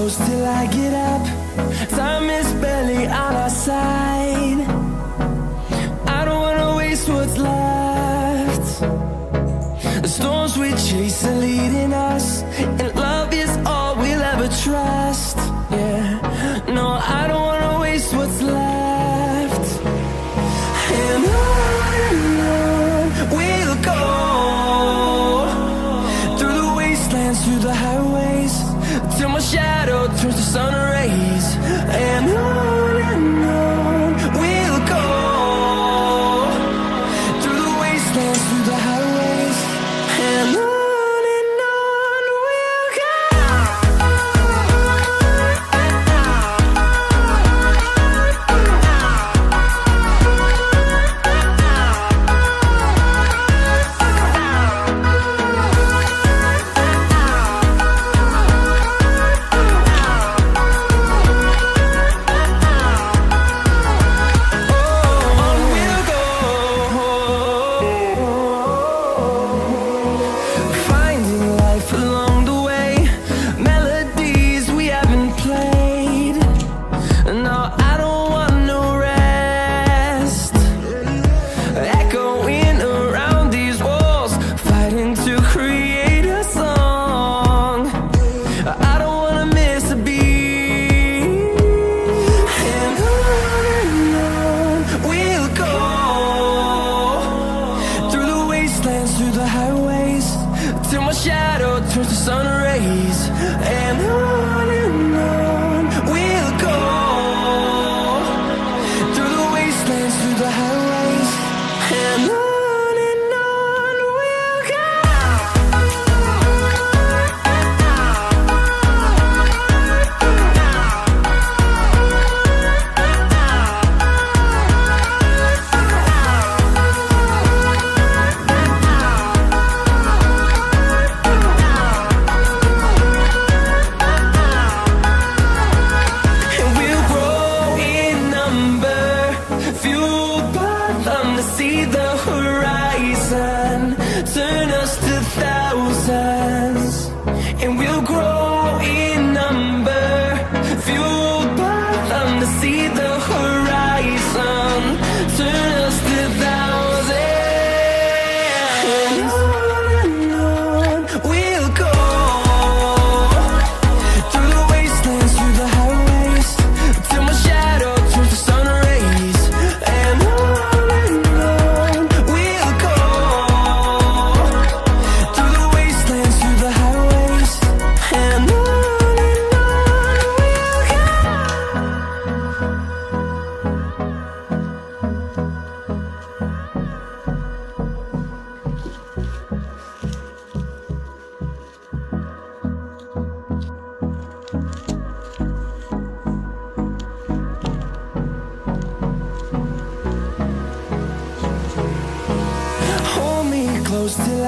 close till I get up. Time is barely on our side. I don't wanna waste what's left. The storms we chase are leading us, and love is all we'll ever trust. Yeah, no, I don't wanna waste what's left. And on we'll go, through the wastelands, through the highways, till my shadow turns to sun rays. And on we'll go, through the wastelands, through the highways, and on. Through the highways, till my shadow turns to sun rays. And on we'll go, through the wastelands, through the highways, and on. See the horizon turn us to thousands, and we'll grow in number, fueled by them to see the horizon turn us to thousands. And on we'll go, through the wastelands, through the highways, till my shadow turns to sun rays. And hold me close till I